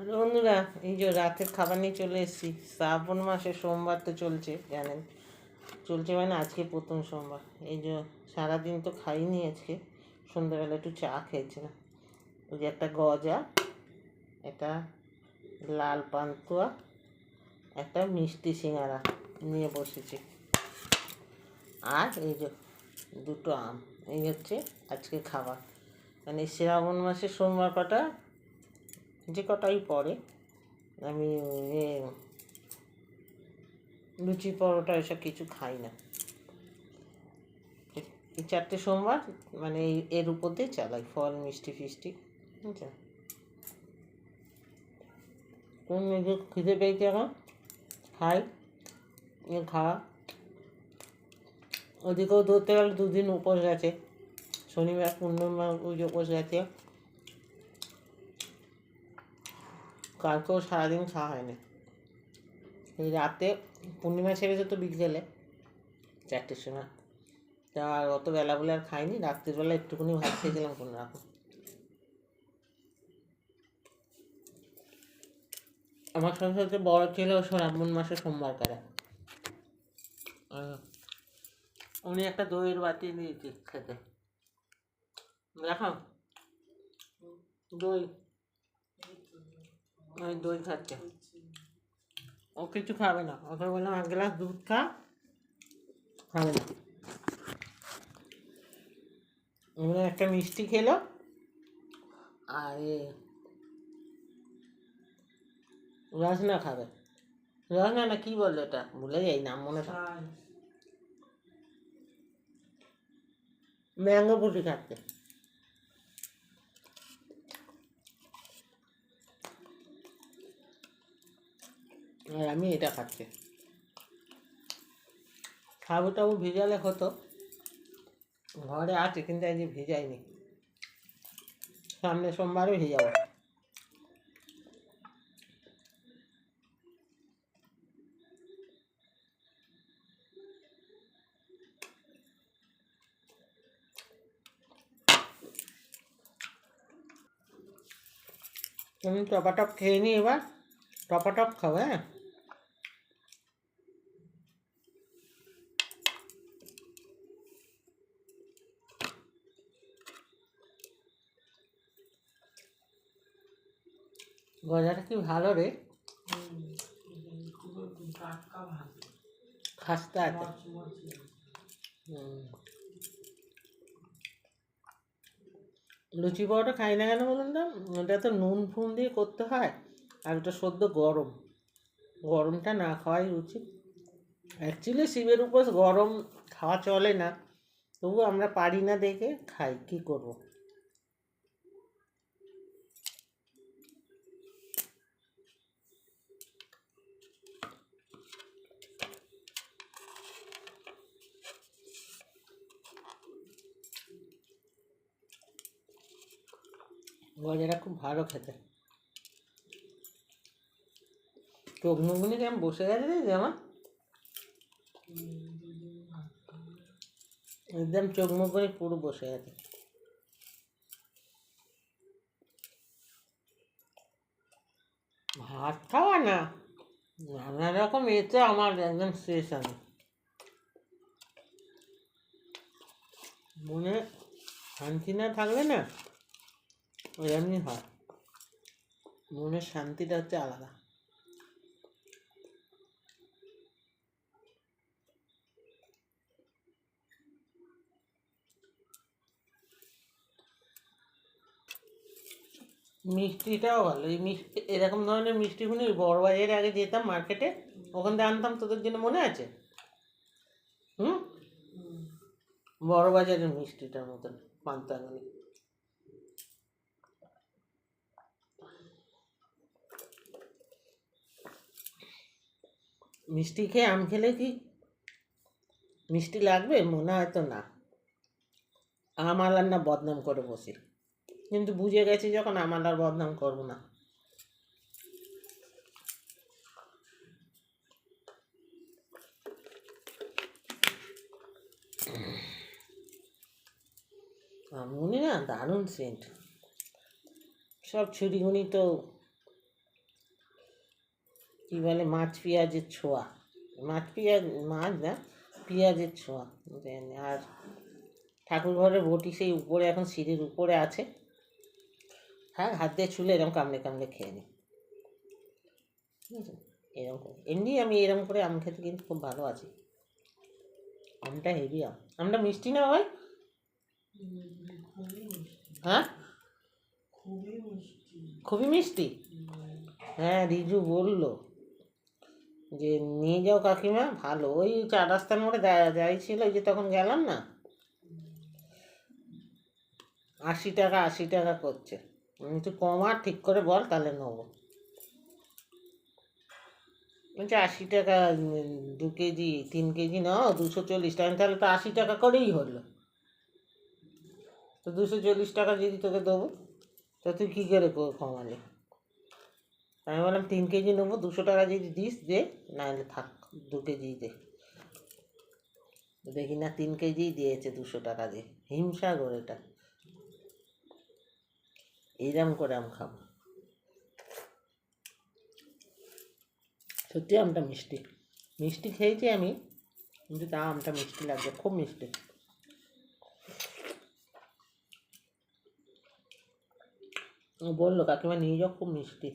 Hello বন্ধুরা, এই যে রাতের খাবার নিয়ে চলে এসেছি। শ্রাবণ মাসে সোমবার তো চলছে, জানেন। চলছে মানে আজকে প্রথম সোমবার। এই যে সারাদিন তো খাইনি আজকে, সন্ধ্যাবেলা একটু চা খেয়েছিলাম। ওই যে একটা গজা, একটা লাল পান্তুয়া, একটা মিষ্টি সিঙ্গারা নিয়ে বসেছি। আর এই যে দুটো আম। এই হচ্ছে আজকে খাবার। মানে শ্রাবণ মাসে সোমবার কটা, যে কটাই পড়ে, আমি লুচি পরোটা এসব কিছু খাই না। এই চারটে সোমবার মানে এর উপর দিয়ে চালাই, ফল মিষ্টি ফিষ্টি, বুঝছো। কোন নিজে খিদে পেয়েছে এখন, খাই। খাওয়া ওদিকেও ধরতে গেলে দুদিন উপোস গেছে, শনিবার পূর্ণিমা পুজো উপোস গেছে। কালকেও সারাদিন খাওয়া হয়নি। এই রাতে পূর্ণিমা ছেড়েছে তো বিকেলে 4টের সময়, তা আর অত বেলা বলে আর খাইনি। রাত্রিবেলা একটুখানি ভাত খেয়েছিলাম কোনো রকম। আমার সাথে সাথে বড় ছেলে ও শ্রাবণ মাসে সোমবার করে। উনি একটা দইয়ের বাটি নিয়েছি খেতে। দেখো, দই, ওই দই খাচ্ছে। ও কিছু খাবে না, ওকে বললাম 1 গ্লাস দুধ খা, খাবে না। উনি একটা মিষ্টি খেলো, আর রসনা খাবে। রসনা না কি বললো এটা, ভুলে যাই নাম, মনে থাকে। ম্যাঙ্গো পুটি খাচ্ছে। আর আমি এটা খাচ্ছি। সাবু টাবু ভিজালে হতো, ঘরে আছে কিন্তু আজকে ভিজাইনি। সামনে সোমবারও ভিজাবো। তুমি টপাটপ খেয়ে নি এবার, টপাটপ খাও, হ্যাঁ। গজাটা কি ভালো রে, খাস্তা আছে। লুচি পরোটা খাই না কেন বলুন তো, ওটা তো নুন ফুন দিয়ে করতে হয়, আর ওটা সদ্য গরম, গরমটা না খাওয়াই উচিত। অ্যাকচুয়ালি শিবের উপর গরম খাওয়া চলে না, তবু আমরা পারি না দেখে খাই, কি করব। গজাটা খুব ভালো খেতে। চোখ মুখগুলি কেমন বসে গেছে দেখি আমার, একদম চোখ মুখগুলি পুরো বসে গেছে। ভাত খাওয়া না, নানা রকম এতে আমার একদম শেষ। আমি মনে শান্তি না থাকলে না, ওই এমনি হয়। মনের শান্তিটা হচ্ছে আলাদা। মিষ্টিটাও ভালো, এই মিষ্টি, এরকম ধরনের মিষ্টিগুলি বড়বাজারে আগে যেতাম মার্কেটে, ওখান থেকে আনতাম, তোদের জন্য মনে আছে? হুম, বড়বাজারের মিষ্টিটার মতন পান্তাগুলি। মিষ্টি খেয়ে আম খেলে কি মিষ্টি লাগবে? মনে হয় তো না। আম আলার না বদনাম করে বসি, কিন্তু বুঝে গেছি যখন আম আলার বদনাম করবো না। আমনি না দারুণ সেন্ট, সব ছুরিগুনি তো কী বলে মাছ পেঁয়াজের ছোঁয়া, মাছ পেঁয়াজ মাছ না পেঁয়াজের ছোঁয়া। আর ঠাকুর ঘরের বটি সেই উপরে এখন সিঁড়ির উপরে আছে, হ্যাঁ হাত দিয়ে ছুলে এরকম কামড়ে কামড়ে খেয়ে নিই। ঠিক আছে, এরকম করে এমনি আমি এরকম করে আম খেতে কিন্তু খুব ভালো আছি। আমটা হেভি আম, আমটা মিষ্টি না ভাই? হ্যাঁ খুবই মিষ্টি। হ্যাঁ রিজু বললো যে নিয়ে যাও কাকিমা, ভালো। ওই 4 রাস্তার মোড়ে যাই ছিল, ওই যে তখন গেলাম না, 80 টাকা 80 টাকা করছে। একটু কম আর ঠিক করে বল, তাহলে নেবো। বলছে 80 টাকা 2 কেজি 3 কেজি নাও 240 টাকা। তাহলে তো 80 টাকা করেই হলো, তো 240 টাকা যদি তোকে দেবো, তো তুই কী করে কমালি? আমি বললাম 3 কেজি নেবো, 200 টাকা যদি দিস দে, নাহলে থাক 2 কেজি দে। দেখি না 3 কেজি দিয়েছে 200 টাকা দিয়ে। হিমসাগর এটা, এইরকম করে আম খাবো। সত্যি আমটা মিষ্টি, মিষ্টি খেয়েছি আমি, কিন্তু তা আমটা মিষ্টি লাগছে, খুব মিষ্টি। ও বললো কাকিমা নিয়ে যাও, খুব মিষ্টি।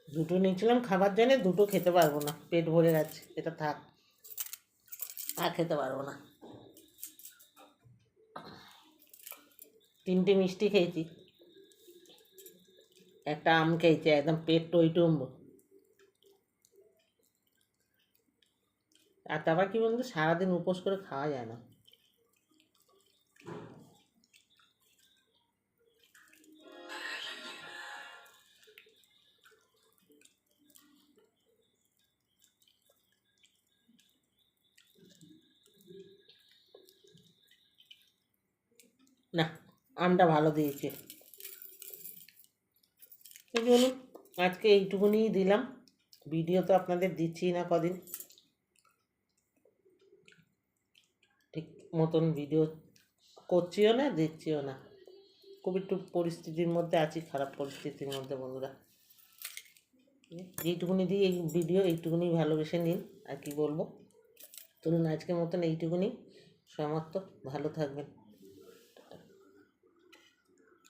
দুটো নিয়েছিলাম খাবার জন্য, দুটো খেতে পারবো না, পেট ভরে যাচ্ছে, এটা থাক, আর খেতে পারবো না। 3টে মিষ্টি খেয়েছি, একটা আম খেয়েছি, একদম পেট টইটুম্ব। আর তারপর কি বলতো, সারাদিন উপোস করে খাওয়া যায় না। না, আমটা ভালো দিয়েছে। তো চলুন, আজকে এইটুকুনিই দিলাম। ভিডিও তো আপনাদের দিচ্ছি না কদিন, ঠিক মতন ভিডিও করছিও না, দিচ্ছিও না। খুব একটু পরিস্থিতির মধ্যে আছি, খারাপ পরিস্থিতির মধ্যে বন্ধুরা। এইটুকুনি দিয়ে এই ভিডিও এইটুকুনি ভালোবেসে নিন, আর কি বলবো। চলুন আজকের মতন এইটুকুনি সমাপ্ত। ভালো থাকবেন।